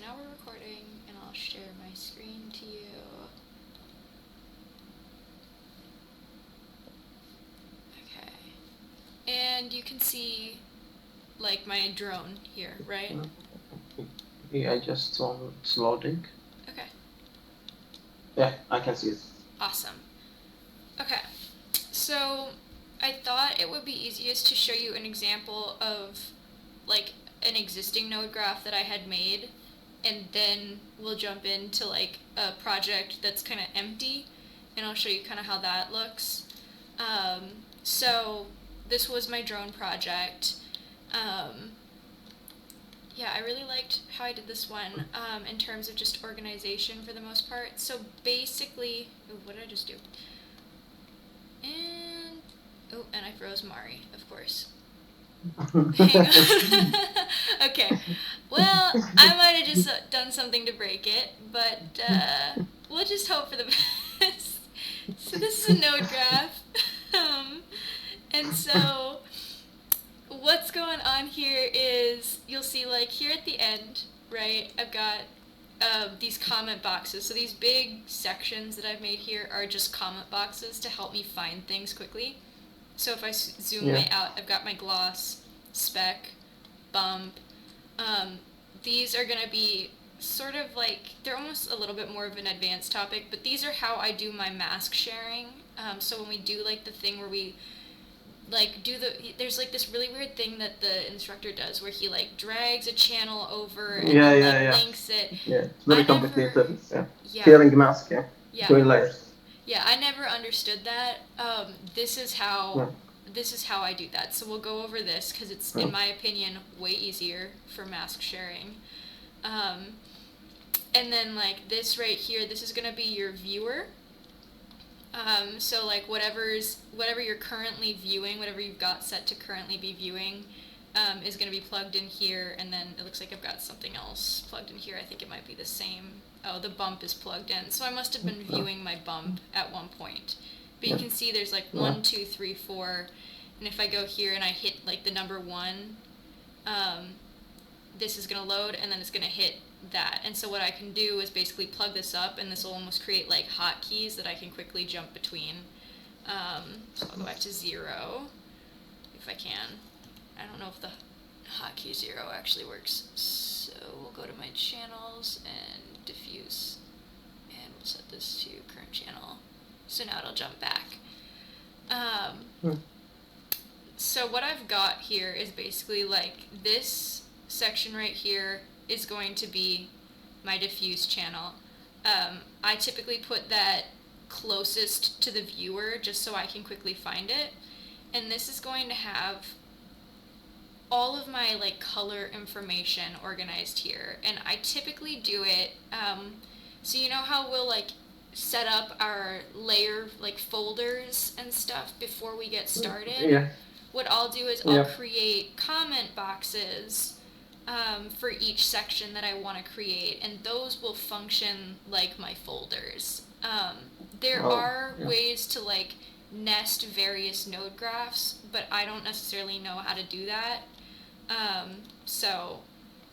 now we're recording, and I'll share my screen to you. Okay. And you can see, like, my drone here, right? Yeah, I just saw it's loading. Okay. Yeah, I can see it. Awesome. Okay. So, I thought it would be easiest to show you an example of, like, an existing node graph that I had made, and then we'll jump into, like, a project that's kind of empty, and I'll show you kind of how that looks. So this was my drone project. Yeah, I really liked how I did this one in terms of just organization for the most part. So basically, what did I just do? And I froze Mari, of course. Hang on. Okay. Well, I might have just done something to break it, but we'll just hope for the best. So this is a node graph. And so what's going on here is you'll see, like, here at the end, right, I've got these comment boxes. So these big sections that I've made here are just comment boxes to help me find things quickly. So if I zoom way out, I've got my gloss, spec, bump. These are going to be sort of like, they're almost a little bit more of an advanced topic, but these are how I do my mask sharing. So when we do, like, the thing where we, like, there's, like, this really weird thing that the instructor does where he, like, drags a channel over and links it. Yeah, it's very complicated. Yeah. Peeling mask, Yeah. Doing layers. Yeah, I never understood that. This is how I do that. So we'll go over this because it's, in my opinion, way easier for mask sharing. And then, like, this right here, this is going to be your viewer. So, like, whatever you're currently viewing, whatever you've got set to currently be viewing, is going to be plugged in here. And then it looks like I've got something else plugged in here. I think it might be the same. Oh, the bump is plugged in. So I must have been viewing my bump at one point. But you can see there's, like, 1, 2, 3, 4. And if I go here and I hit, like, the number 1, this is going to load, and then it's going to hit that. And so what I can do is basically plug this up, and this will almost create, like, hotkeys that I can quickly jump between. So I'll go back to 0, if I can. I don't know if the hotkey 0 actually works. So we'll go to my channels and diffuse, and we'll set this to current channel. So now it'll jump back. So what I've got here is basically, like, this section right here is going to be my diffuse channel. I typically put that closest to the viewer just so I can quickly find it. And this is going to have all of my, like, color information organized here. And I typically do it, so you know how we'll, like, set up our layer, like, folders and stuff before we get started? Yeah. What I'll do is I'll create comment boxes for each section that I want to create, and those will function like my folders. There are ways to, like, nest various node graphs, but I don't necessarily know how to do that. So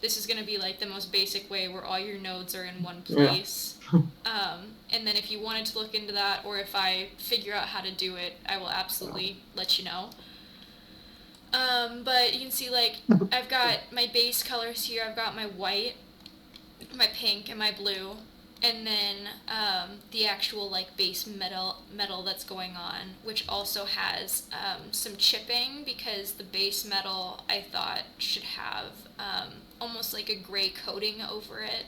this is going to be, like, the most basic way where all your nodes are in one place. And then if you wanted to look into that, or if I figure out how to do it, I will absolutely let you know. But you can see, like, I've got my base colors here. I've got my white, my pink, and my blue. And then the actual, like, base metal that's going on, which also has some chipping, because the base metal, I thought, should have almost like a gray coating over it.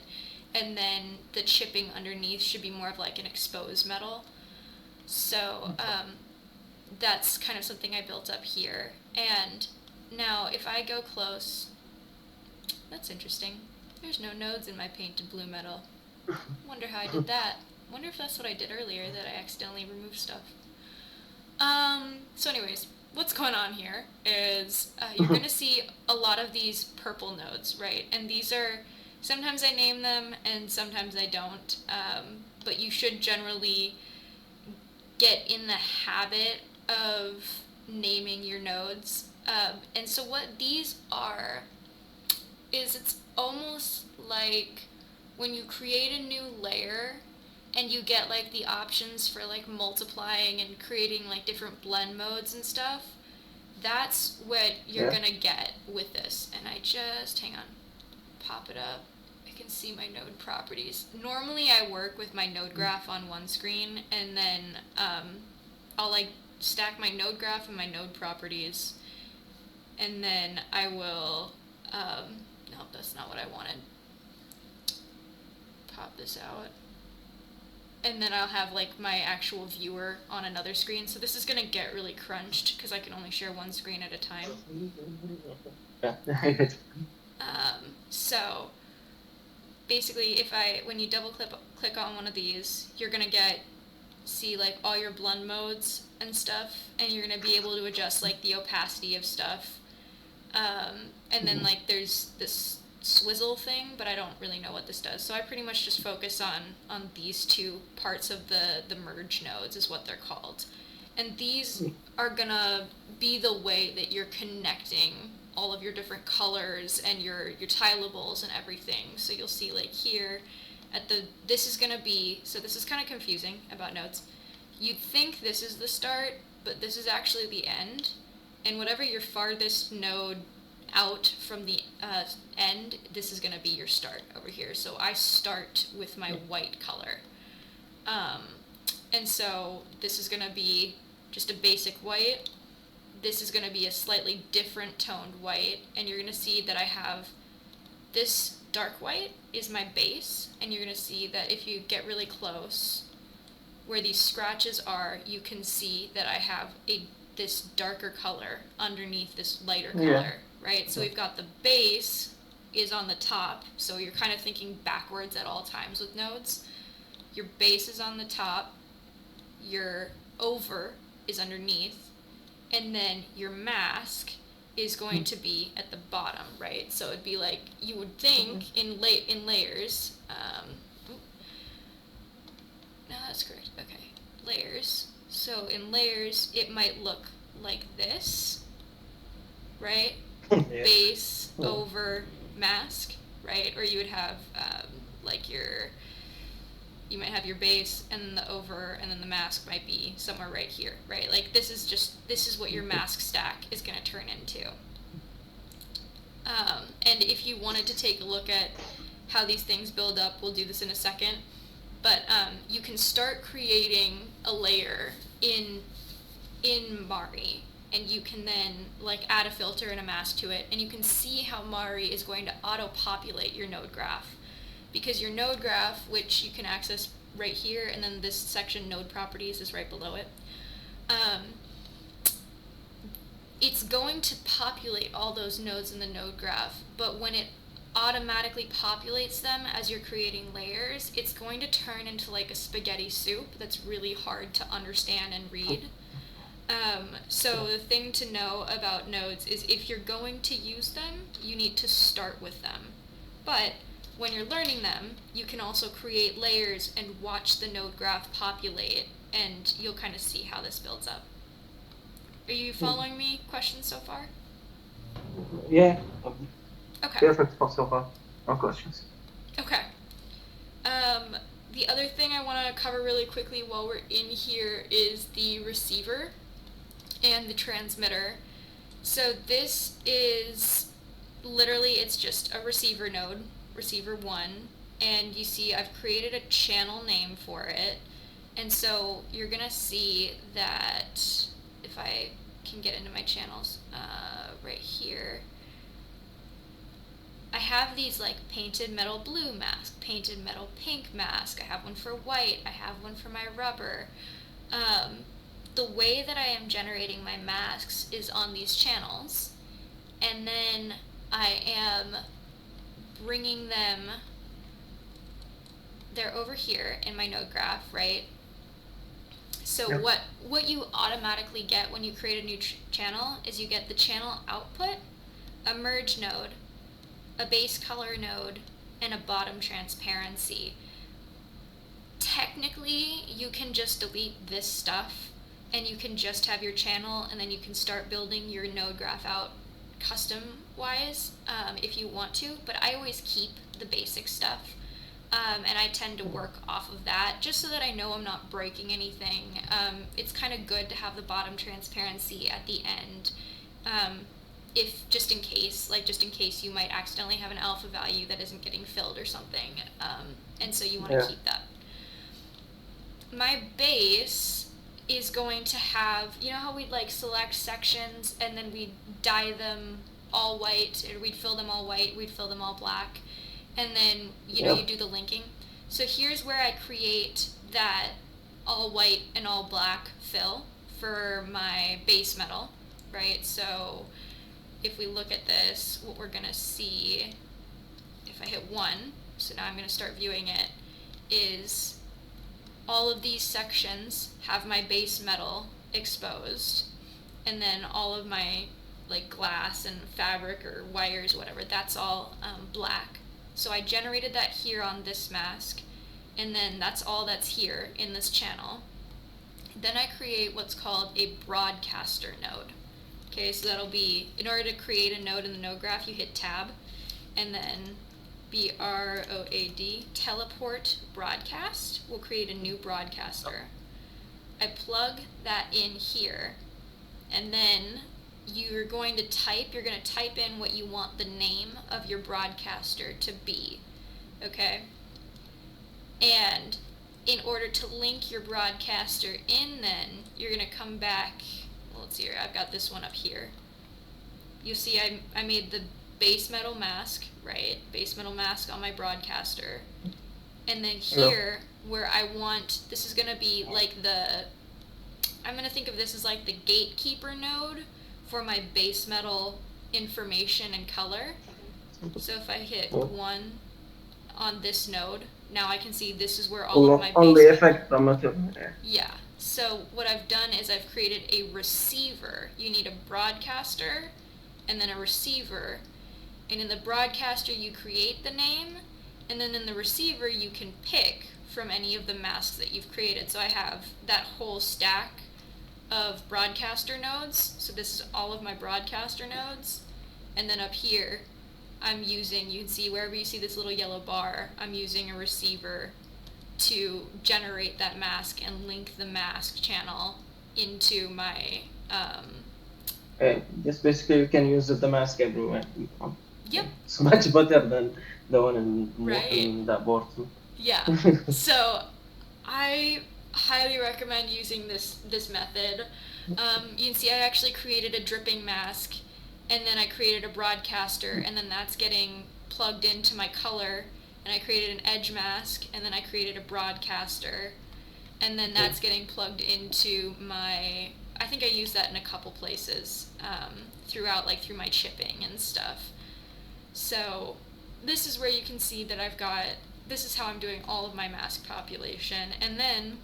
And then the chipping underneath should be more of, like, an exposed metal. So that's kind of something I built up here. And now if I go close, that's interesting. There's no nodes in my painted blue metal. Wonder how I did that. Wonder if that's what I did earlier, that I accidentally removed stuff. So anyways, what's going on here is you're going to see a lot of these purple nodes, right? And these are, sometimes I name them and sometimes I don't. But you should generally get in the habit of naming your nodes. And so what these are is, it's almost like when you create a new layer and you get like the options for like multiplying and creating like different blend modes and stuff, that's what you're gonna get with this. And I just, hang on, pop it up. I can see my node properties. Normally I work with my node graph on one screen, and then I'll like stack my node graph and my node properties, and then I will, no, that's not what I wanted. Pop this out. And then I'll have like my actual viewer on another screen. So this is gonna get really crunched because I can only share one screen at a time. So basically, when you double click on one of these, you're gonna see like all your blend modes and stuff, and you're gonna be able to adjust like the opacity of stuff. And then like there's this swizzle thing, but I don't really know what this does. So I pretty much just focus on these two parts of the merge nodes is what they're called. And these are gonna be the way that you're connecting all of your different colors and your tileables and everything. So you'll see like here this is gonna be, so this is kind of confusing about nodes. You'd think this is the start, but this is actually the end. And whatever your farthest node out from the end, this is gonna be your start over here. So I start with my white color. And so this is gonna be just a basic white. This is gonna be a slightly different toned white, and you're gonna see that I have this dark white is my base, and you're gonna see that if you get really close, where these scratches are, you can see that I have this darker color underneath this lighter color, right? So we've got the base is on the top, so you're kind of thinking backwards at all times with nodes. Your base is on the top, your over is underneath, and then your mask is going to be at the bottom, right? So it'd be like, you would think in layers, no, that's correct, okay, layers. So in layers, it might look like this, right? Base, over, mask, right? Or you would have like you might have your base and then the over, and then the mask might be somewhere right here, right? Like this is what your mask stack is going to turn into. And if you wanted to take a look at how these things build up, we'll do this in a second. But you can start creating a layer in Mari, and you can then like add a filter and a mask to it, and you can see how Mari is going to auto-populate your node graph. Because your node graph, which you can access right here, and then this section, node properties, is right below it, it's going to populate all those nodes in the node graph, but when it automatically populates them as you're creating layers, it's going to turn into like a spaghetti soup that's really hard to understand and read. So the thing to know about nodes is if you're going to use them, you need to start with them. But when you're learning them, you can also create layers and watch the node graph populate, and you'll kind of see how this builds up. Are you following me? Questions so far? Yeah. Okay. Perfect for so far. No questions. Okay. The other thing I want to cover really quickly while we're in here is the receiver and the transmitter. So this is literally, it's just a receiver node, receiver 1, and you see I've created a channel name for it. And so you're gonna see that if I can get into my channels right here, I have these like painted metal blue mask, painted metal pink mask, I have one for white, I have one for my rubber. The way that I am generating my masks is on these channels, and then I am bringing them, they're over here in my node graph, right? So Yep. what you automatically get when you create a new channel is you get the channel output, a merge node, a base color node, and a bottom transparency. Technically, you can just delete this stuff, and you can just have your channel, and then you can start building your node graph out custom-wise if you want to, but I always keep the basic stuff. and I tend to work off of that just so that I know I'm not breaking anything. It's kind of good to have the bottom transparency at the end, if just in case you might accidentally have an alpha value that isn't getting filled or something, and so you want to keep that. My base is going to have, you know how we'd like select sections and then we'd dye them all white, or we'd fill them all white, we'd fill them all black, and then you do the linking. So here's where I create that all white and all black fill for my base metal, right? So if we look at this, what we're gonna see, if I hit 1, so now I'm gonna start viewing it, is all of these sections have my base metal exposed, and then all of my like glass and fabric or wires, whatever, that's all black. So I generated that here on this mask, and then that's all that's here in this channel. Then I create what's called a broadcaster node. Okay, so that'll be, in order to create a node in the node graph, you hit tab, and then BROAD, teleport broadcast, will create a new broadcaster. I plug that in here, and then you're going to type in what you want the name of your broadcaster to be, okay? And in order to link your broadcaster in, then you're gonna come back, well, let's see here, I've got this one up here. You'll see I made the base metal mask, right? Base metal mask on my broadcaster. And then here, where I want, this is gonna be like I'm gonna think of this as like the gatekeeper node for my base metal information and color. So if I hit 1 on this node, now I can see this is where all of my only effect from it. Yeah. So what I've done is I've created a receiver. You need a broadcaster and then a receiver. And in the broadcaster you create the name, and then in the receiver you can pick from any of the masks that you've created. So I have that whole stack of broadcaster nodes. So this is all of my broadcaster nodes. And then up here I'm using, you can see wherever you see this little yellow bar, I'm using a receiver to generate that mask and link the mask channel into my Just basically you can use the mask everywhere. Yep. It's much better than the one Right. in that board too. Yeah. So I highly recommend using this method. You can see I actually created a dripping mask, and then I created a broadcaster, and then that's getting plugged into my color, and I created an edge mask, and then I created a broadcaster, and then that's getting plugged into my, I think I use that in a couple places throughout, like through my chipping and stuff. So this is where you can see that this is how I'm doing all of my mask population. And then,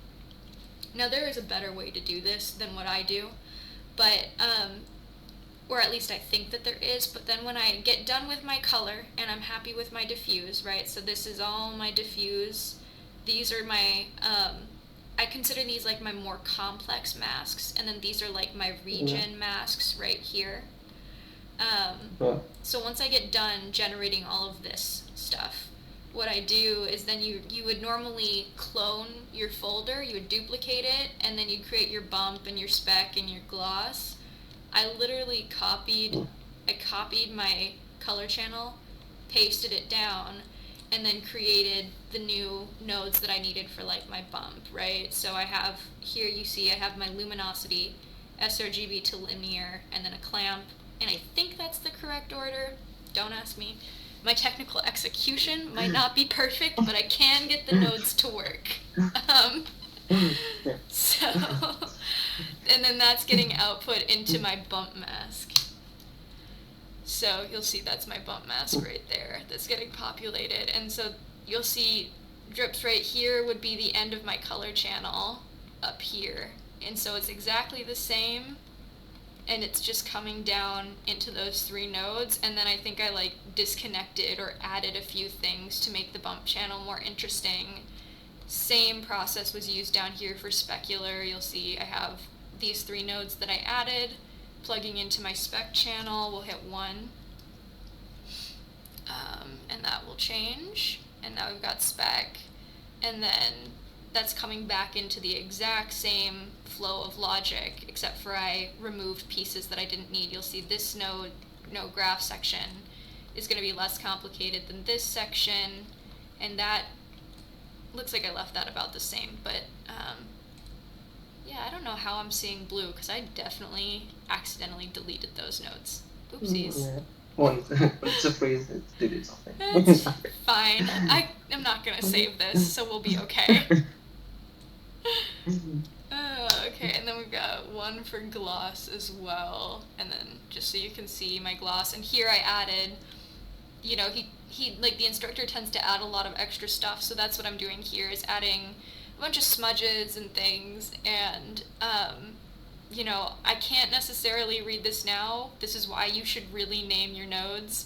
now there is a better way to do this than what I do, but, or at least I think that there is, but then when I get done with my color and I'm happy with my diffuse, right, so this is all my diffuse, these are my, I consider these like my more complex masks, and then these are like my region masks right here. So once I get done generating all of this stuff, what I do is then you would normally clone your folder, you would duplicate it, and then you'd create your bump and your speck and your gloss. I literally copied my color channel, pasted it down, and then created the new nodes that I needed for like my bump, right? So I have, here you see I have my luminosity, sRGB to linear, and then a clamp, and I think that's the correct order. Don't ask me. My technical execution might not be perfect, but I can get the nodes to work. So, and then that's getting output into my bump mask. So you'll see that's my bump mask right there that's getting populated. And so you'll see drips right here would be the end of my color channel up here. And so it's exactly the same, and it's just coming down into those 3 nodes, and then I think I like disconnected or added a few things to make the bump channel more interesting. Same process was used down here for specular. You'll see I have these 3 nodes that I added, plugging into my spec channel. We'll hit 1, and that will change. and now we've got spec, and then that's coming back into the exact same flow of logic, except for I removed pieces that I didn't need. You'll see this node graph section is going to be less complicated than this section, and that looks like I left that about the same, but yeah, I don't know how I'm seeing blue, because I definitely accidentally deleted those nodes. Oopsies. Yeah. Well, it's a phrase that did something. That's fine. I am not going to save this, so we'll be okay. Okay, and then we've got one for gloss as well, and then just so you can see my gloss, and here I added, you know, he like the instructor tends to add a lot of extra stuff, so that's what I'm doing here, is adding a bunch of smudges and things, and you know, I can't necessarily read this now. This is why you should really name your nodes.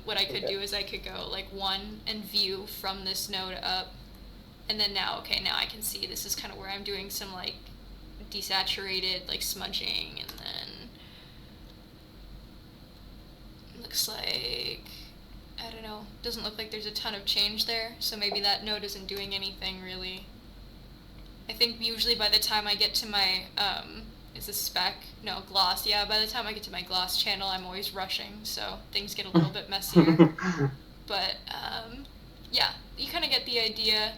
What I could do is I could go like 1 and view from this node up, and then now I can see this is kind of where I'm doing some like desaturated like smudging, and then looks like, I don't know, doesn't look like there's a ton of change there, so maybe that node isn't doing anything really. I think usually by the time I get to my, is this spec? No, gloss. Yeah, by the time I get to my gloss channel, I'm always rushing, so things get a little bit messier. But, yeah, you kind of get the idea.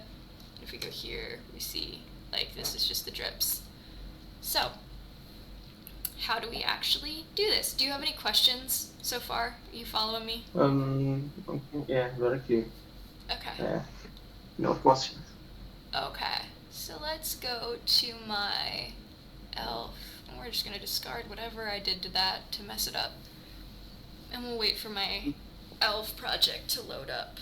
If we go here, we see, like, this is just the drips. So, how do we actually do this? Do you have any questions so far? Are you following me? Yeah, very clear. Okay. No questions. Okay, so let's go to my elf, and we're just going to discard whatever I did to that to mess it up. And we'll wait for my elf project to load up.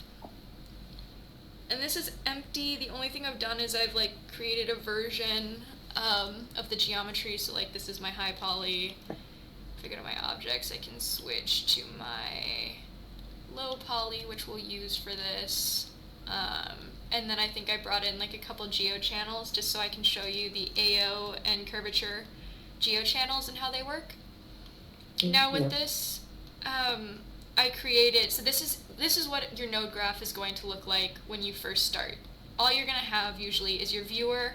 And this is empty. The only thing I've done is I've like created a version of the geometry, so like this is my high poly. If I go to my objects, I can switch to my low poly, which we'll use for this. And then I think I brought in like a couple geo channels just so I can show you the AO and curvature geo channels and how they work. Now with this, I created, so this is what your node graph is going to look like when you first start. All you're going to have usually is your viewer.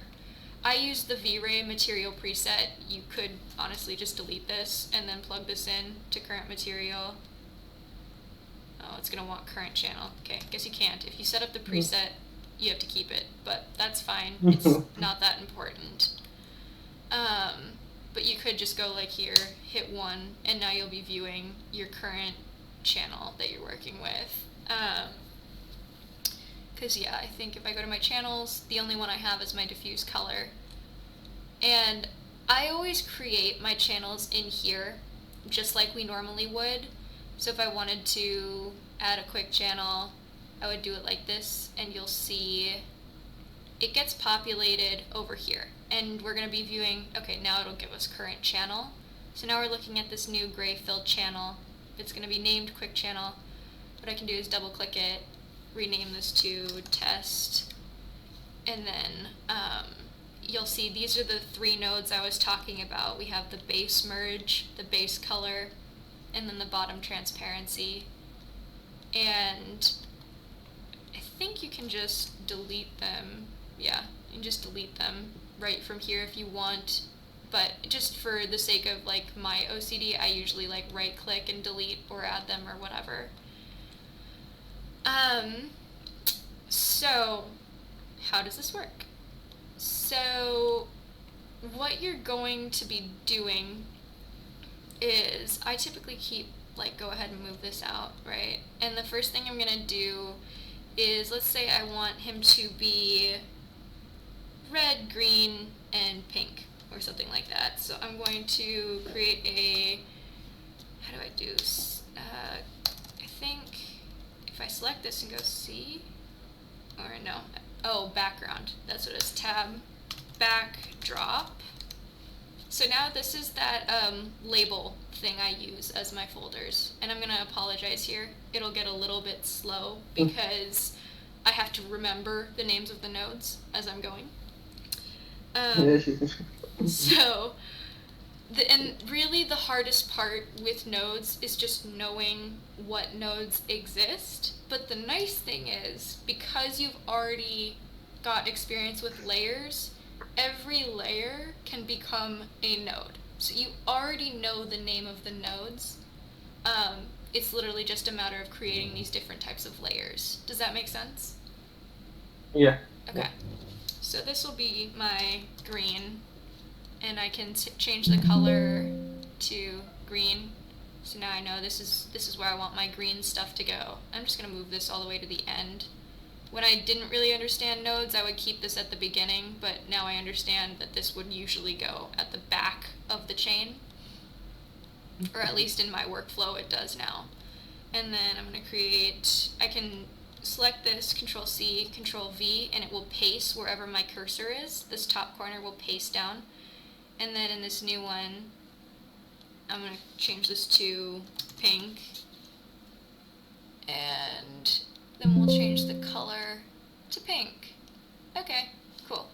I use the V-Ray material preset. You could honestly just delete this and then plug this in to current material. Oh, it's going to want current channel. Okay, I guess you can't. If you set up the preset, you have to keep it, but that's fine. It's not that important. But you could just go like here, hit 1, and now you'll be viewing your current channel that you're working with. Because yeah, I think if I go to my channels, the only one I have is my diffuse color. And I always create my channels in here, just like we normally would. So if I wanted to add a quick channel, I would do it like this, and you'll see it gets populated over here. And we're going to be viewing, okay, now it'll give us current channel. So now we're looking at this new gray filled channel. It's going to be named quick channel. What I can do is double click it, rename this to test, and then you'll see these are the 3 nodes I was talking about. We have the base merge, the base color, and then the bottom transparency. And I think you can just delete them. Yeah, you can just delete them right from here if you want. But just for the sake of like my OCD, I usually like right click and delete or add them or whatever. So how does this work? So what you're going to be doing is, I typically keep like, go ahead and move this out, right? And the first thing I'm gonna do is, let's say I want him to be red, green, and pink, or something like that. So I'm going to create a, how do I do this? I think if I select this and go C, or no, oh, background, that's what it is, tab, backdrop. So now this is that label thing I use as my folders, and I'm gonna apologize here. It'll get a little bit slow because I have to remember the names of the nodes as I'm going. So And really the hardest part with nodes is just knowing what nodes exist. But the nice thing is, because you've already got experience with layers, every layer can become a node. So you already know the name of the nodes. It's literally just a matter of creating these different types of layers. Does that make sense? Yeah. Okay. So this will be my green, and I can change the color to green. So now I know this is where I want my green stuff to go. I'm just gonna move this all the way to the end. When I didn't really understand nodes, I would keep this at the beginning, but now I understand that this would usually go at the back of the chain. Or at least in my workflow it does now. And then I'm gonna create, I can select this, Control C, Control V, and it will paste wherever my cursor is. This top corner will paste down. And then in this new one, I'm gonna change this to pink. And then we'll change the color to pink. Okay, cool.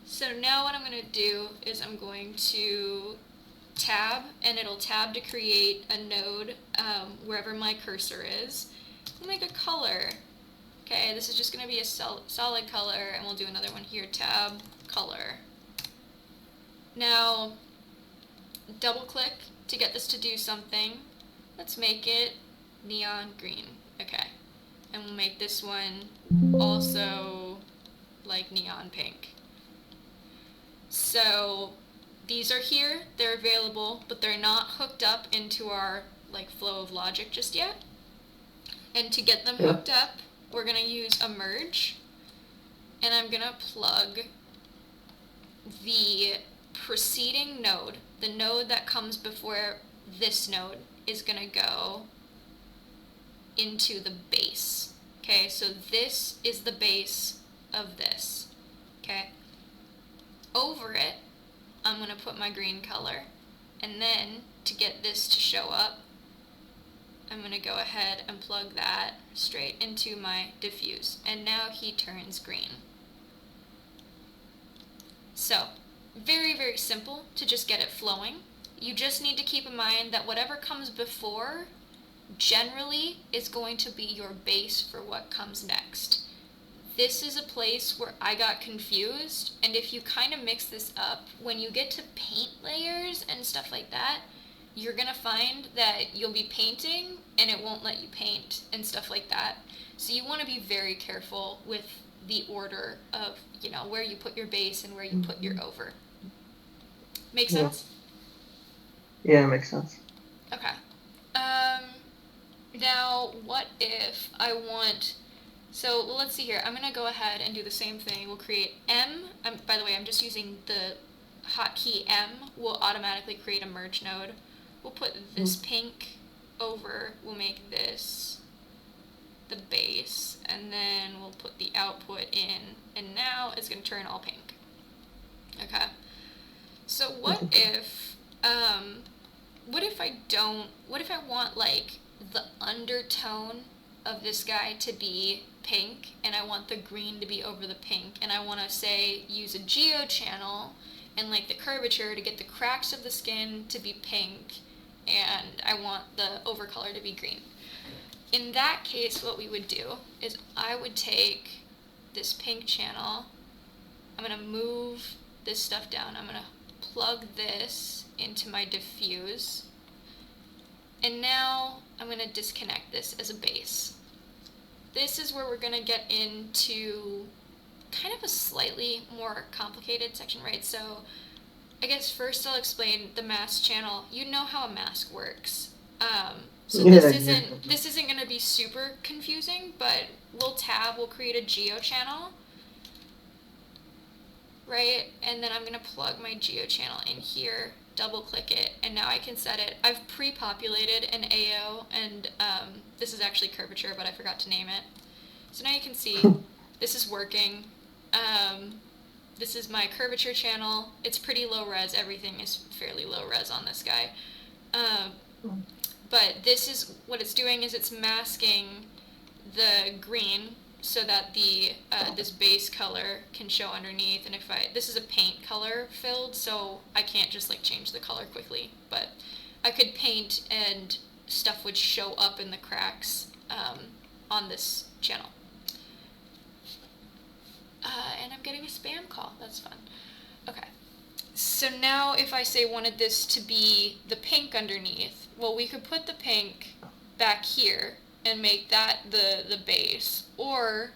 So now what I'm gonna do is I'm going to tab, and it'll tab to create a node wherever my cursor is. We'll make a color. Okay, this is just going to be a solid color, and we'll do another one here, tab, color. Now, double click to get this to do something. Let's make it neon green. Okay, and we'll make this one also like neon pink. So these are here, they're available, but they're not hooked up into our like flow of logic just yet. And to get them hooked up, we're gonna use a merge, and I'm gonna plug the preceding node, the node that comes before this node is gonna go into the base. Okay, so this is the base of this. Okay, over it, I'm going to put my green color, and then to get this to show up, I'm going to go ahead and plug that straight into my diffuse, and now he turns green. So, very, very simple to just get it flowing. You just need to keep in mind that whatever comes before generally is going to be your base for what comes next. This is a place where I got confused, and if you kind of mix this up, when you get to paint layers and stuff like that, you're gonna find that you'll be painting and it won't let you paint and stuff like that. So you want to be very careful with the order of, you know, where you put your base and where you put your over. Make sense? Yeah, it makes sense. Okay. Now, what if I want... So let's see here. I'm going to go ahead and do the same thing. We'll create M. By the way, I'm just using the hotkey M. We'll automatically create a merge node. We'll put this pink over. We'll make this the base. And then we'll put the output in. And now it's going to turn all pink. Okay. So what if I want like the undertone of this guy to be pink, and I want the green to be over the pink, and I want to say use a geo channel and like the curvature to get the cracks of the skin to be pink, and I want the overcolor to be green. In that case, what we would do is I would take this pink channel, I'm going to move this stuff down, I'm going to plug this into my diffuse, and now I'm going to disconnect this as a base. This is where we're going to get into kind of a slightly more complicated section, right? So I guess first I'll explain the mask channel. You know how a mask works. So this isn't going to be super confusing, but we'll create a geo channel, right? And then I'm going to plug my geo channel in here, double click it, and now I can set it. I've pre-populated an AO, and this is actually curvature, but I forgot to name it. So now you can see this is working. This is my curvature channel. It's pretty low res. Everything is fairly low res on this guy. But this is what it's doing is it's masking the green so that the this base color can show underneath. And this is a paint color filled, so I can't just like change the color quickly, but I could paint and stuff would show up in the cracks on this channel. And I'm getting a spam call. That's fun. Okay. So now if I say wanted this to be the pink underneath, well, we could put the pink back here and make that the base. Or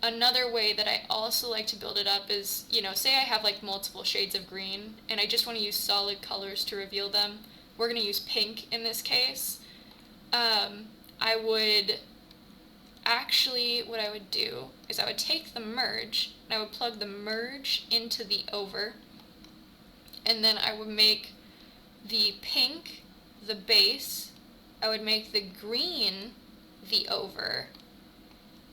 another way that I also like to build it up is, you know, say I have like multiple shades of green and I just want to use solid colors to reveal them. We're going to use pink in this case. I would actually, what I would do is I would take the merge and I would plug the merge into the over, and then I would make the pink the base, I would make the green the over,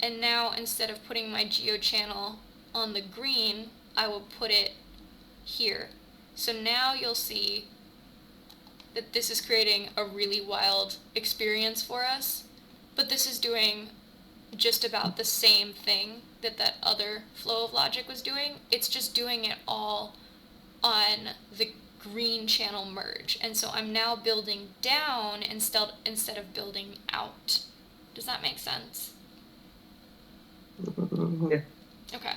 and now instead of putting my geo channel on the green, I will put it here. So now you'll see that this is creating a really wild experience for us, but this is doing just about the same thing that other flow of logic was doing. It's just doing it all on the green channel merge. And so I'm now building down instead of building out. Does that make sense? Yeah. Okay.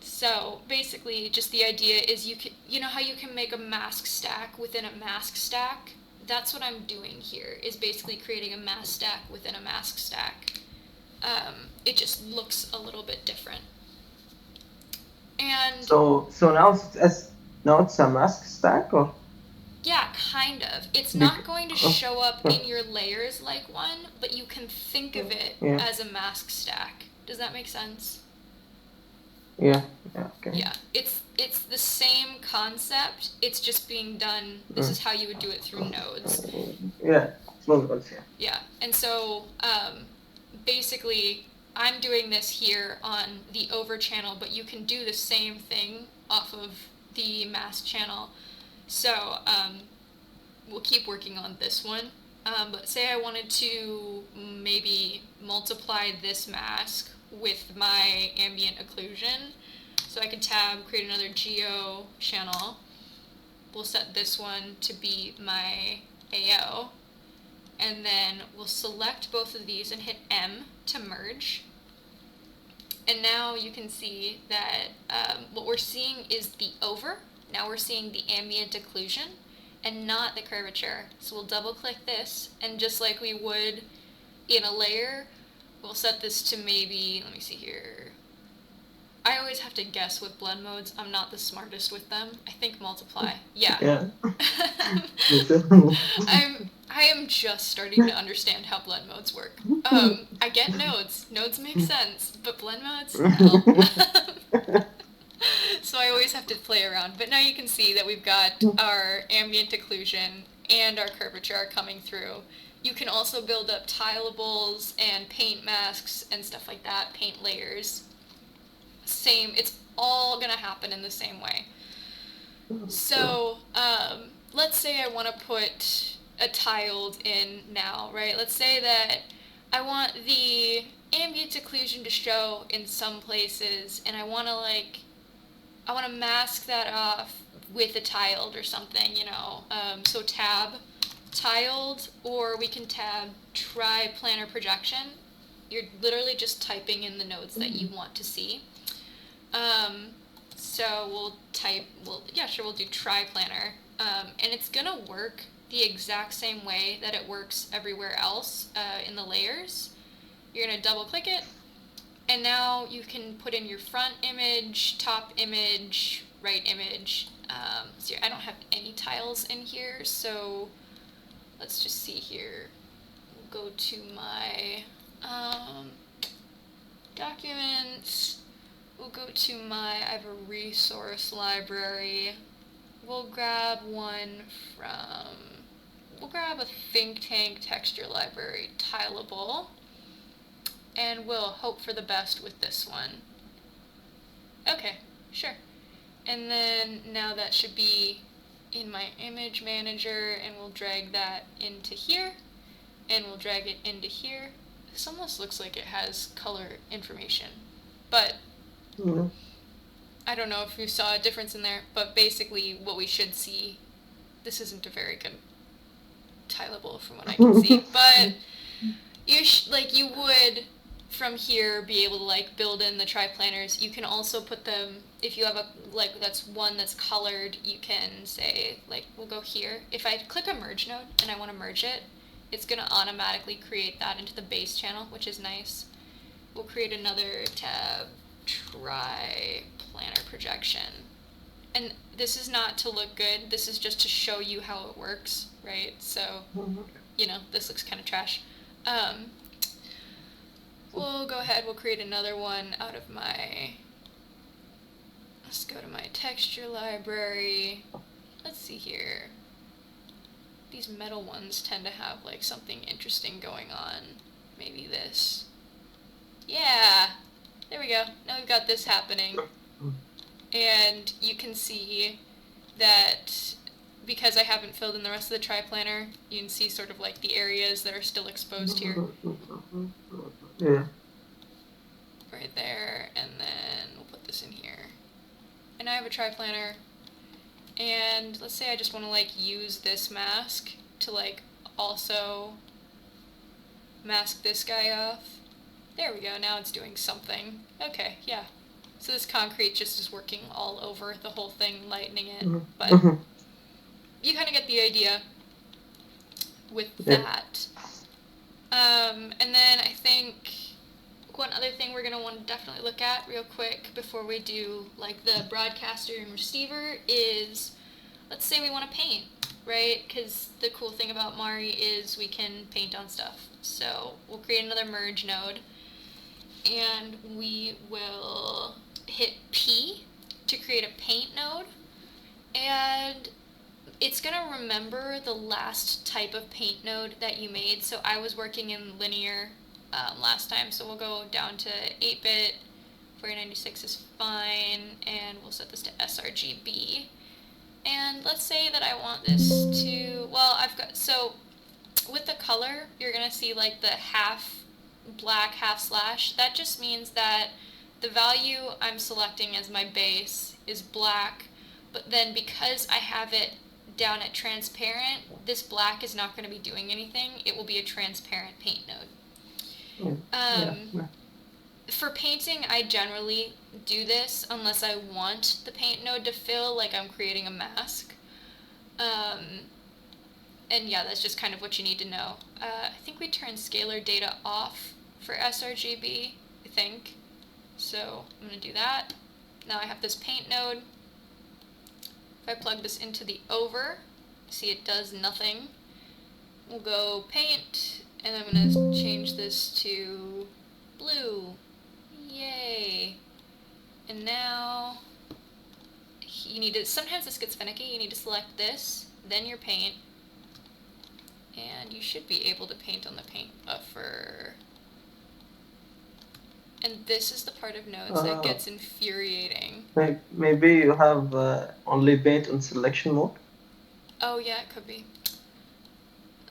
So basically just the idea is you know how you can make a mask stack within a mask stack? That's what I'm doing here, is basically creating a mask stack within a mask stack. It just looks a little bit different. And So now it's a mask stack, or? yeah, kind of. It's not going to show up in your layers like one, but you can think of it as a mask stack. Does that make sense? Yeah. Okay. Yeah, it's the same concept. It's just being done. This is how you would do it through nodes. Yeah, small nodes. Yeah. Yeah, and so basically, I'm doing this here on the over channel, but you can do the same thing off of the mask channel. So we'll keep working on this one. But say I wanted to maybe multiply this mask with my ambient occlusion. So I could tab, create another geo channel. We'll set this one to be my AO. And then we'll select both of these and hit M to merge. And now you can see that what we're seeing is the over. Now we're seeing the ambient occlusion and not the curvature. So we'll double click this, and just like we would in a layer, we'll set this to maybe, let me see here. I always have to guess with blend modes. I'm not the smartest with them. I think multiply. Yeah. I am just starting to understand how blend modes work. I get nodes. Nodes make sense, but blend modes, no. So I always have to play around. But now you can see that we've got our ambient occlusion and our curvature are coming through. You can also build up tileables and paint masks and stuff like that, paint layers. Same, it's all gonna happen in the same way. So let's say I want to put a tiled in now, right? Let's say that I want the ambient occlusion to show in some places, and I want to mask that off with a tiled or something, you know. So tab tiled, or we can tab triplanar projection. You're literally just typing in the nodes that you want to see. So we'll do triplanar, and it's gonna work the exact same way that it works everywhere else in the layers. You're gonna double click it, and now you can put in your front image, top image, right image. So I don't have any tiles in here, so let's just see here. We'll go to my documents. We'll go to I have a resource library. We'll grab a think tank texture library, tileable, and we'll hope for the best with this one. Okay, sure. And then now that should be in my image manager, and we'll drag that into here, and we'll drag it into here. This almost looks like it has color information, but Yeah. I don't know if you saw a difference in there, but basically what we should see, this isn't a very good tileable from what I can see, but you would from here be able to like build in the tri-planners. You can also put them, if you have a that's one that's colored, you can say like we'll go here. If I click a merge node and I want to merge it, it's going to automatically create that into the base channel, which is nice. We'll create another tab, tri-planner projection. And this is not to look good, this is just to show you how it works, right? So, this looks kind of trash. We'll go ahead, we'll create another one out of let's go to my texture library. Let's see here. These metal ones tend to have like something interesting going on. Maybe this. Yeah, there we go. Now we've got this happening. And you can see that because I haven't filled in the rest of the tri-planner, you can see sort of like the areas that are still exposed here. Yeah. Right there, and then we'll put this in here. And I have a tri-planner, and let's say I just want to like use this mask to like also mask this guy off. There we go, now it's doing something. Okay, yeah. So this concrete just is working all over the whole thing, lightening it, but you kind of get the idea with that. And then I think one other thing we're going to want to definitely look at real quick before we do like the broadcaster and receiver is, let's say we want to paint, right? Because the cool thing about Mari is we can paint on stuff. So we'll create another merge node, and we will hit P to create a paint node, and it's going to remember the last type of paint node that you made. So I was working in linear last time, so we'll go down to 8-bit, 4096 is fine, and we'll set this to sRGB. And let's say that I want this to, so with the color, you're going to see like the half black, half slash. That just means that the value I'm selecting as my base is black, but then because I have it down at transparent, this black is not going to be doing anything. It will be a transparent paint node. For painting, I generally do this unless I want the paint node to fill, like I'm creating a mask. And yeah, that's just kind of what you need to know. I think we turn scalar data off for sRGB, I think. So I'm going to do that. Now I have this paint node. If I plug this into the over, see it does nothing. We'll go paint, and I'm going to change this to blue. Yay. And now you need to, sometimes this gets finicky, you need to select this, then your paint, and you should be able to paint on the paint buffer. And this is the part of nodes that gets infuriating. Maybe you have only paint on selection mode. Oh yeah, it could be.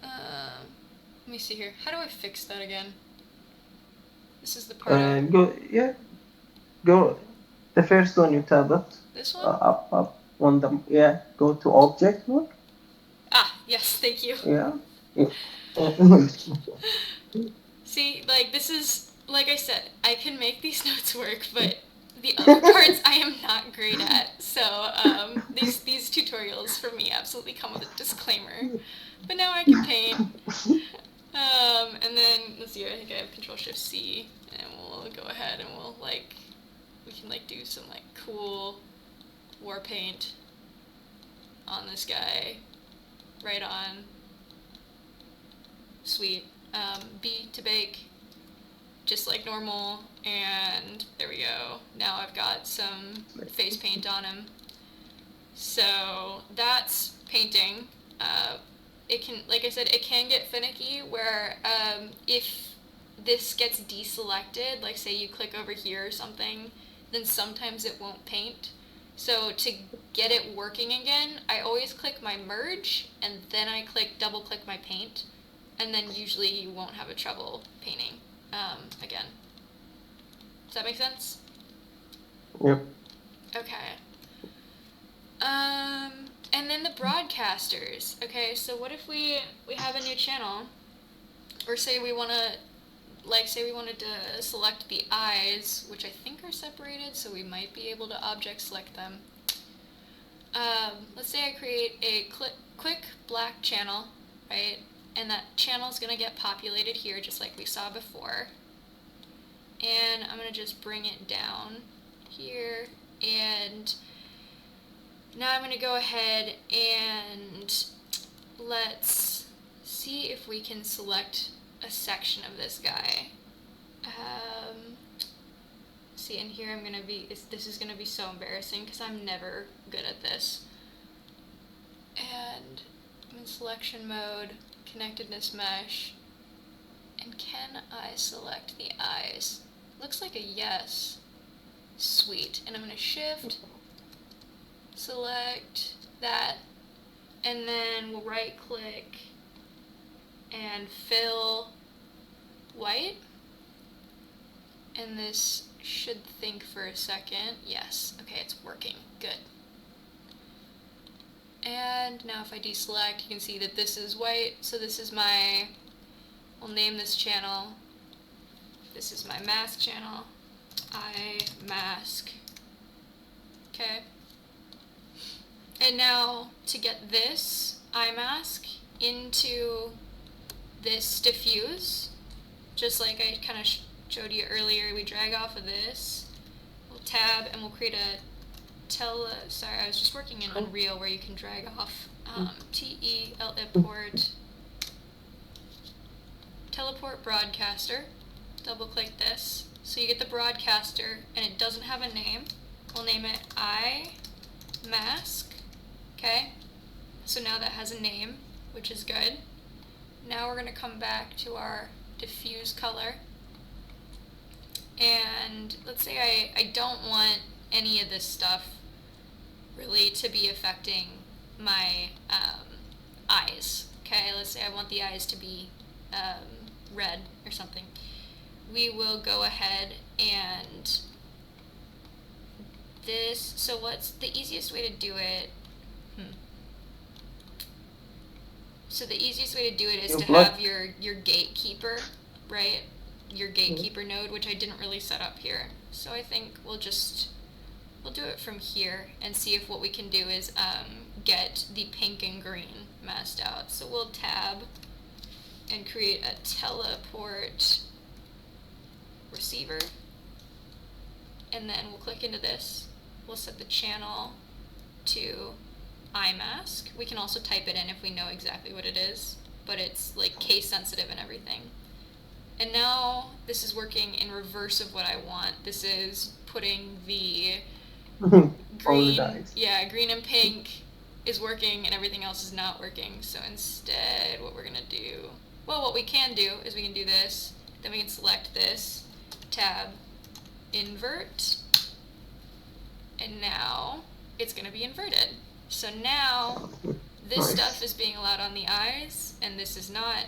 Let me see here. How do I fix that again? This is the part Go the first one you tab it. This one? Up on the, go to object mode. Ah, yes, thank you. Yeah. See, like this is, like I said, I can make these notes work, but the other parts I am not great at. So these tutorials for me absolutely come with a disclaimer. But now I can paint. And then let's see. I think I have Control-Shift-C, and we'll go ahead and we can do some cool war paint on this guy. Right on. Sweet. B to bake, just like normal, and there we go. Now I've got some face paint on him. So that's painting. It can, like I said, it can get finicky where if this gets deselected, like say you click over here or something, then sometimes it won't paint. So to get it working again, I always click my merge, and then I double click my paint, and then usually you won't have a trouble painting. again. Does that make sense? Yep. Okay. And then the broadcasters. Okay, so what if we have a new channel, or say we want to, say we wanted to select the eyes, which I think are separated, so we might be able to object select them. Let's say I create a quick black channel, right? And that channel is going to get populated here just like we saw before. And I'm going to just bring it down here, and now I'm going to go ahead and let's see if we can select a section of this guy. See, in here this is going to be so embarrassing because I'm never good at this. And I'm in selection mode, connectedness mesh, and can I select the eyes? Looks like a yes. Sweet. And I'm going to shift, select that, and then we'll right click and fill white. And this should think for a second. Yes. Okay, it's working. Good. And now if I deselect, you can see that this is white. So this is I'll name this channel. This is my mask channel. Eye mask. Okay. And now to get this eye mask into this diffuse, just like I kind of showed you earlier, we drag off of this, we'll tab, and we'll create a sorry, I was just working in Unreal where you can drag off teleport broadcaster. Double click this. So you get the broadcaster, and it doesn't have a name. We'll name it eye mask. Okay? So now that has a name, which is good. Now we're going to come back to our diffuse color. And let's say I don't want any of this stuff really to be affecting my eyes. Okay? Let's say I want the eyes to be red or something. We will go ahead and so what's the easiest way to do it? So the easiest way to do it is to have your gatekeeper, right? Your gatekeeper node, which I didn't really set up here. So I think we'll do it from here and see if what we can do is get the pink and green masked out. So we'll tab and create a teleport receiver, and then we'll click into this. We'll set the channel to eye mask. We can also type it in if we know exactly what it is, but it's like case sensitive and everything. And now this is working in reverse of what I want. This is putting the green and pink is working and everything else is not working. So instead what we can do is we can do this, then we can select this, tab, invert, and now it's going to be inverted. So now this stuff is being allowed on the eyes and this is not.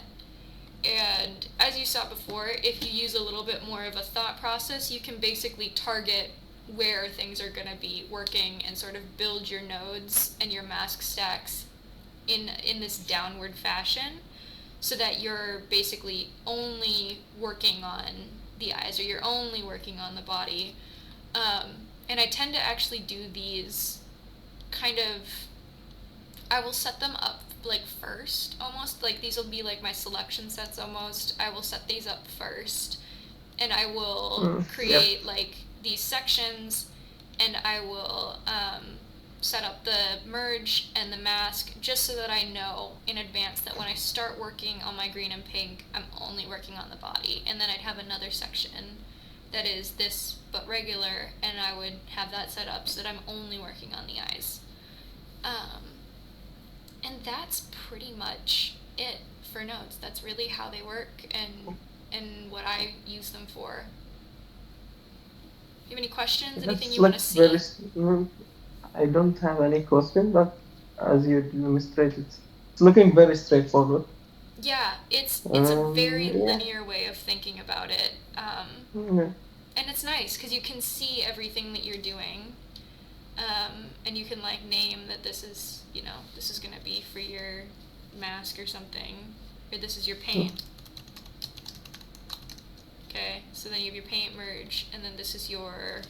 And as you saw before, if you use a little bit more of a thought process, you can basically target where things are going to be working and sort of build your nodes and your mask stacks in this downward fashion, so that you're basically only working on the eyes, or you're only working on the body. And I tend to actually do these I will set them up like first, almost like these will be like my selection sets almost. I will set these up first, and I will create like these sections, and I will set up the merge and the mask just so that I know in advance that when I start working on my green and pink, I'm only working on the body. And then I'd have another section that is this but regular, and I would have that set up so that I'm only working on the eyes. And that's pretty much it for nodes. That's really how they work and what I use them for. You have any questions? Anything you want to see? I don't have any question, but as you demonstrated, it's looking very straightforward. Yeah, it's a very Yeah. linear way of thinking about it. Yeah. And it's nice because you can see everything that you're doing. And you can like name that this is, this is gonna be for your mask or something, or this is your paint. Okay, so then you have your paint merge, and then this is your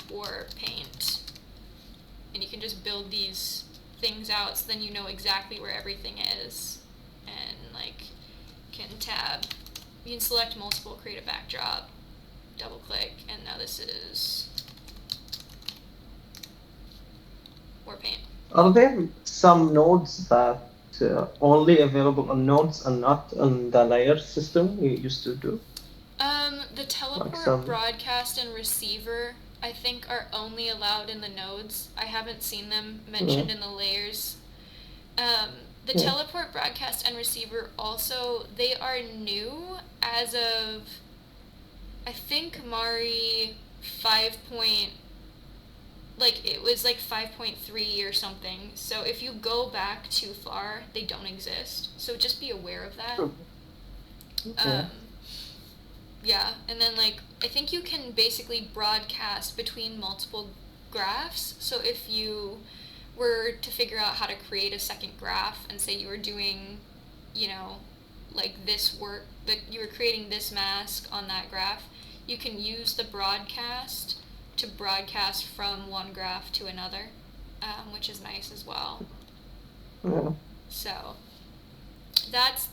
war paint. And you can just build these things out so then you know exactly where everything is. And like, can tab, you can select multiple, create a backdrop, double click, and now this is war paint. Are there some nodes that only available on nodes and not on the layer system we used to do? The teleport, some- broadcast, and receiver, I think, are only allowed in the nodes. I haven't seen them mentioned in the layers. The Yeah. teleport, broadcast, and receiver also, they are new as of, I think, Mari 5. It was like 5.3 or something. So if you go back too far, they don't exist. So just be aware of that. Okay. Yeah, and then I think you can basically broadcast between multiple graphs. So if you were to figure out how to create a second graph and say you were doing, this work, that you were creating this mask on that graph, you can use the broadcast to broadcast from one graph to another, which is nice as well. Yeah. So that's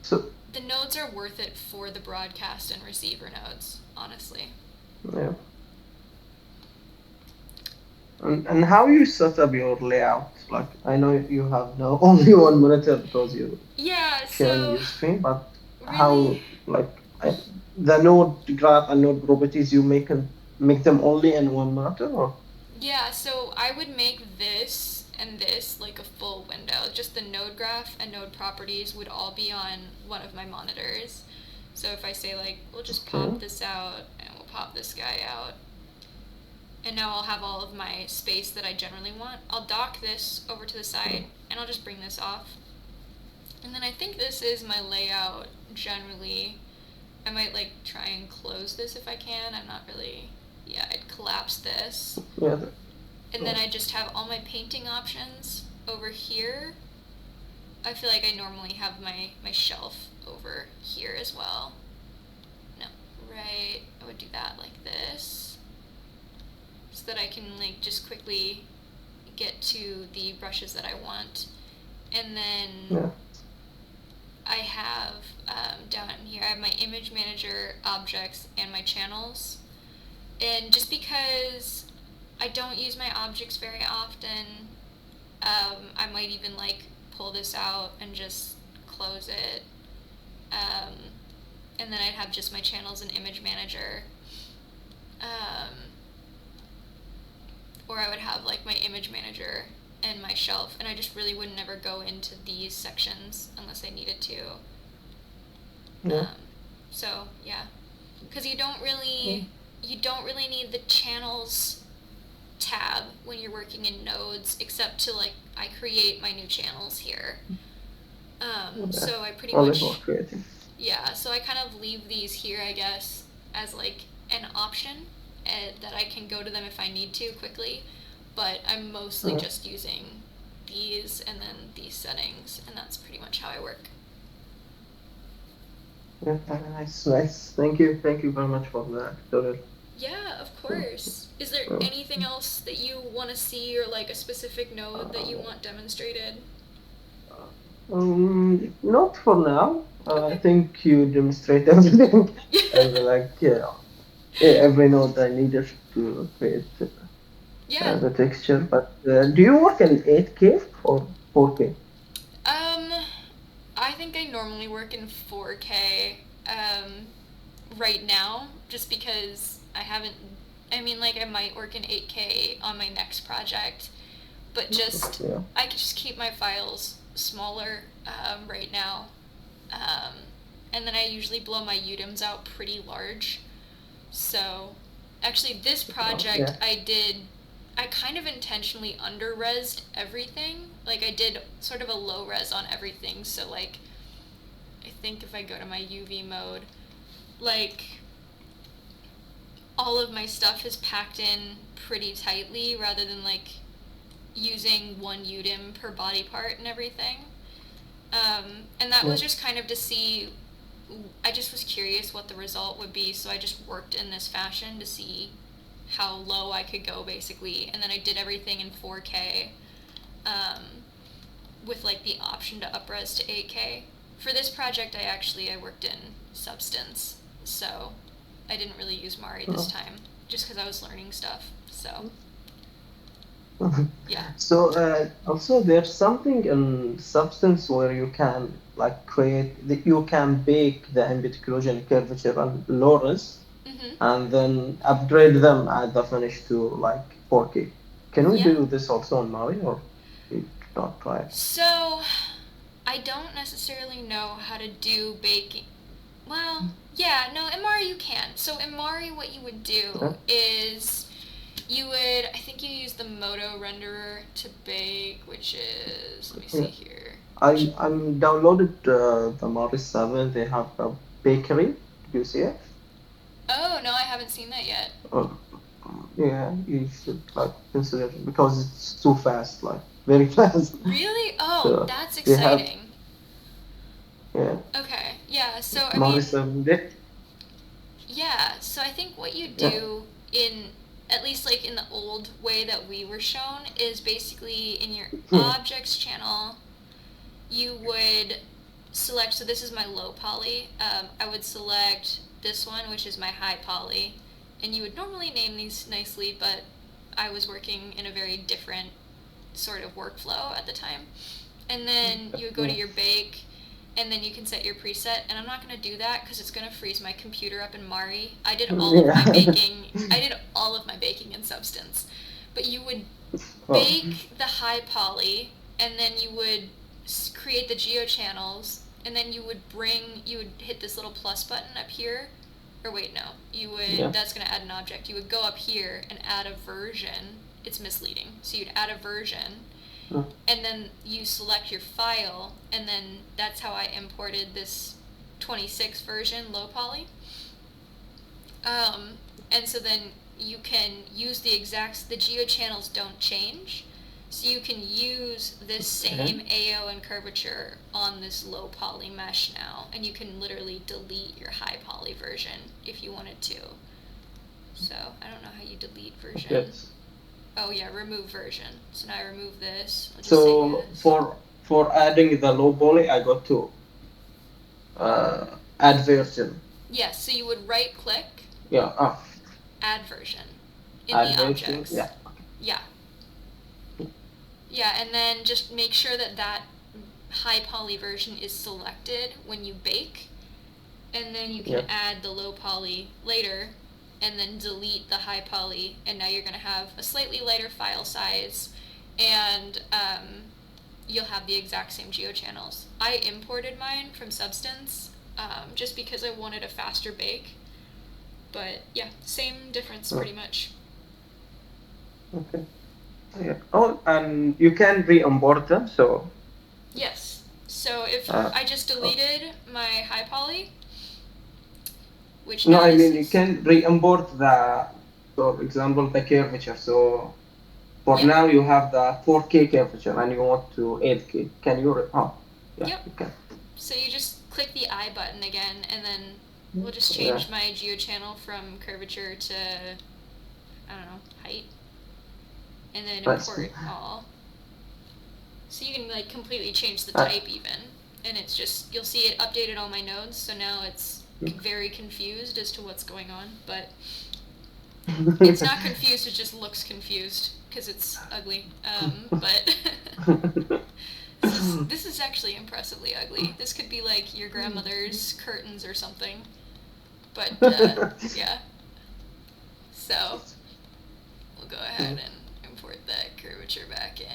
So the nodes are worth it for the broadcast and receiver nodes, honestly. yeah. And how you set up your layout? Like I know you have now only one monitor because you Yeah, sharing so your screen, but really, how the node graph and node properties you make them only in one monitor or? yeah, so I would make this and this like a full window. Just the node graph and node properties would all be on one of my monitors. So if I say we'll just pop this out and we'll pop this guy out. And now I'll have all of my space that I generally want. I'll dock this over to the side and I'll just bring this off. And then I think this is my layout generally. I might try and close this if I can. I'm not really, yeah, I'd collapse this. Yeah. And then I just have all my painting options over here. I feel like I normally have my shelf over here as well. No, right, I would do that like this. So that I can just quickly get to the brushes that I want. And then I have down here, I have my image manager, objects, and my channels. And just because I don't use my objects very often, I might even pull this out and just close it. And then I'd have just my channels and image manager. Or I would have my image manager and my shelf, and I just really would never go into these sections unless I needed to. Yeah. So yeah, because you don't really need the channels tab when you're working in nodes, except to I create my new channels here. So I pretty much yeah. So I kind of leave these here, I guess, as an option. That I can go to them if I need to quickly, but I'm mostly just using these and then these settings, and that's pretty much how I work. Yeah, nice. Thank you very much for that tutorial. Yeah, of course. Is there anything else that you want to see, or a specific node that you want demonstrated? Not for now. I think you demonstrate everything. And every node I needed to create the texture. But do you work in 8K or 4K? I think I normally work in 4K right now, just because I haven't. I might work in 8K on my next project, but I could just keep my files smaller right now. And then I usually blow my UDIMs out pretty large. So, actually, this project I kind of intentionally under-resed everything. I did sort of a low res on everything, so I think if I go to my UV mode, like, all of my stuff is packed in pretty tightly rather than, like, using one UDIM per body part and everything. And that was just kind of to see, I just was curious what the result would be, so I just worked in this fashion to see how low I could go, basically. And then I did everything in 4K, with, like, the option to upres to 8K. For this project, I worked in Substance, so I didn't really use Mari this time, just because I was learning stuff, so, yeah. So also there's something in Substance where you can like you can bake the ambient occlusion, curvature, and low-res, and then upgrade them at the finish to like 4K. Can we do this also on Mari, or we not try it? So, I don't necessarily know how to do baking. Well, yeah, no, in Mari you can. So in Mari what you would do is you would, I think you use the Moto renderer to bake, which is, let me see here. I'm downloaded the Mari 7. They have a bakery. Do you see it? Oh, no, I haven't seen that yet. Yeah, you should like consider it because it's too fast, like very fast. Really? Oh, So that's exciting. Yeah. Okay, yeah, so I Mari mean, 7. yeah, so I think what you do in, at least like in the old way that we were shown, is basically in your objects channel, you would select, so this is my low poly, I would select this one, which is my high poly, and you would normally name these nicely, but I was working in a very different sort of workflow at the time. And then you would go to your bake, and then you can set your preset, and I'm not going to do that because it's going to freeze my computer up in Mari. I did all of my baking in Substance. But you would bake the high poly, and then you would create the geochannels, and then you would hit this little plus button up here, or wait, no, that's going to add an object. You would go up here and add a version. It's misleading. So you'd add a version, and then you select your file, and then that's how I imported this 26 version low poly. And so then you can use the geochannels don't change, so you can use this same AO and curvature on this low poly mesh now, and you can literally delete your high poly version if you wanted to. So I don't know how you delete version. Yes. Oh yeah, remove version. So now I remove this. I'll just So say this. for adding the low poly, I got to add version. Yes, so you would right click. Yeah. Add version in add the version, objects. Yeah. Yeah. Yeah, and then just make sure that high poly version is selected when you bake, and then you can add the low poly later, and then delete the high poly, and now you're going to have a slightly lighter file size, and you'll have the exact same geochannels. I imported mine from Substance just because I wanted a faster bake, but yeah, same difference pretty much. Okay. Yeah. Oh, and you can re-import them, so... Yes. So if I just deleted my high poly, which no, I mean you can re-import for example, the curvature. So for now you have the 4K curvature and you want to 8K. Can you? You can. So you just click the I button again, and then we'll just change my geochannel from curvature to, I don't know, height, and then import all. So you can like completely change the type even, and it's just, you'll see it updated all my nodes, so now it's very confused as to what's going on, but it's not confused, it just looks confused because it's ugly. But this is actually impressively ugly. This could be like your grandmother's curtains or something. But yeah. So we'll go ahead and import that curvature back in.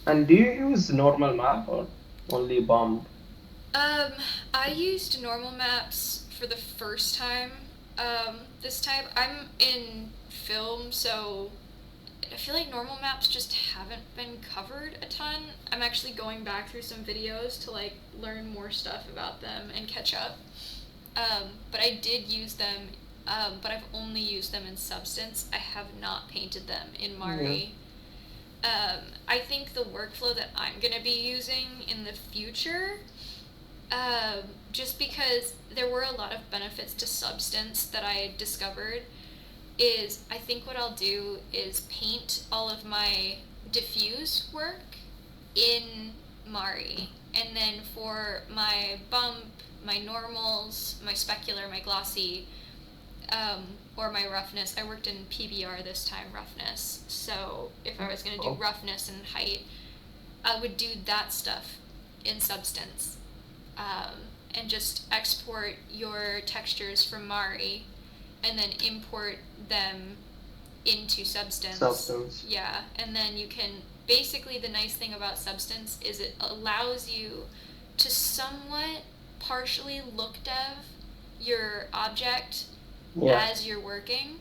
And do you use normal map or only bump? I used normal maps for the first time. This time I'm in film, so I feel like normal maps just haven't been covered a ton. I'm actually going back through some videos to like learn more stuff about them and catch up. But I did use them, but I've only used them in Substance. I have not painted them in Mari. I think the workflow that I'm going to be using in the future, just because there were a lot of benefits to Substance that I discovered, is I think what I'll do is paint all of my diffuse work in Mari. And then for my bump, my normals, my specular, my glossy, or my roughness, I worked in PBR this time, roughness. So if I was going to do roughness and height, I would do that stuff in Substance. And just export your textures from Mari and then import them into Substance. Yeah, and then you can, basically the nice thing about Substance is it allows you to somewhat partially look dev your object as you're working,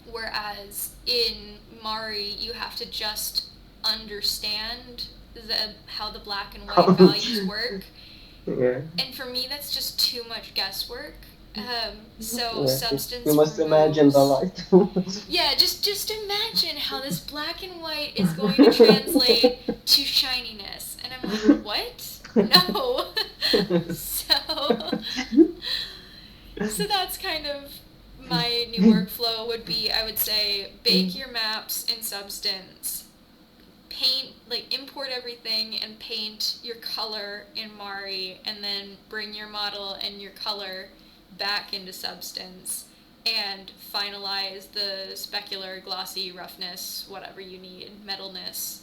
whereas in Mari you have to just understand how the black and white values work. And for me that's just too much guesswork. So Substance you must imagine the light. Yeah, just imagine how this black and white is going to translate to shininess. And I'm like, what? No. So that's kind of my new workflow would be, I would say, bake your maps in Substance, paint, like import everything and paint your color in Mari, and then bring your model and your color back into Substance and finalize the specular, glossy, roughness, whatever you need, metalness,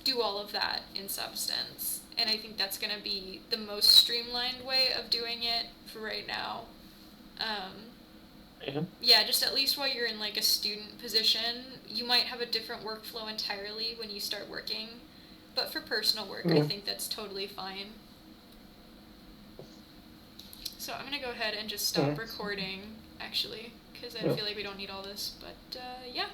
do all of that in Substance. And I think that's going to be the most streamlined way of doing it for right now. Yeah, just at least while you're in like a student position, you might have a different workflow entirely when you start working. But for personal work, I think that's totally fine. So I'm going to go ahead and just stop recording, actually, because I feel like we don't need all this. But, yeah.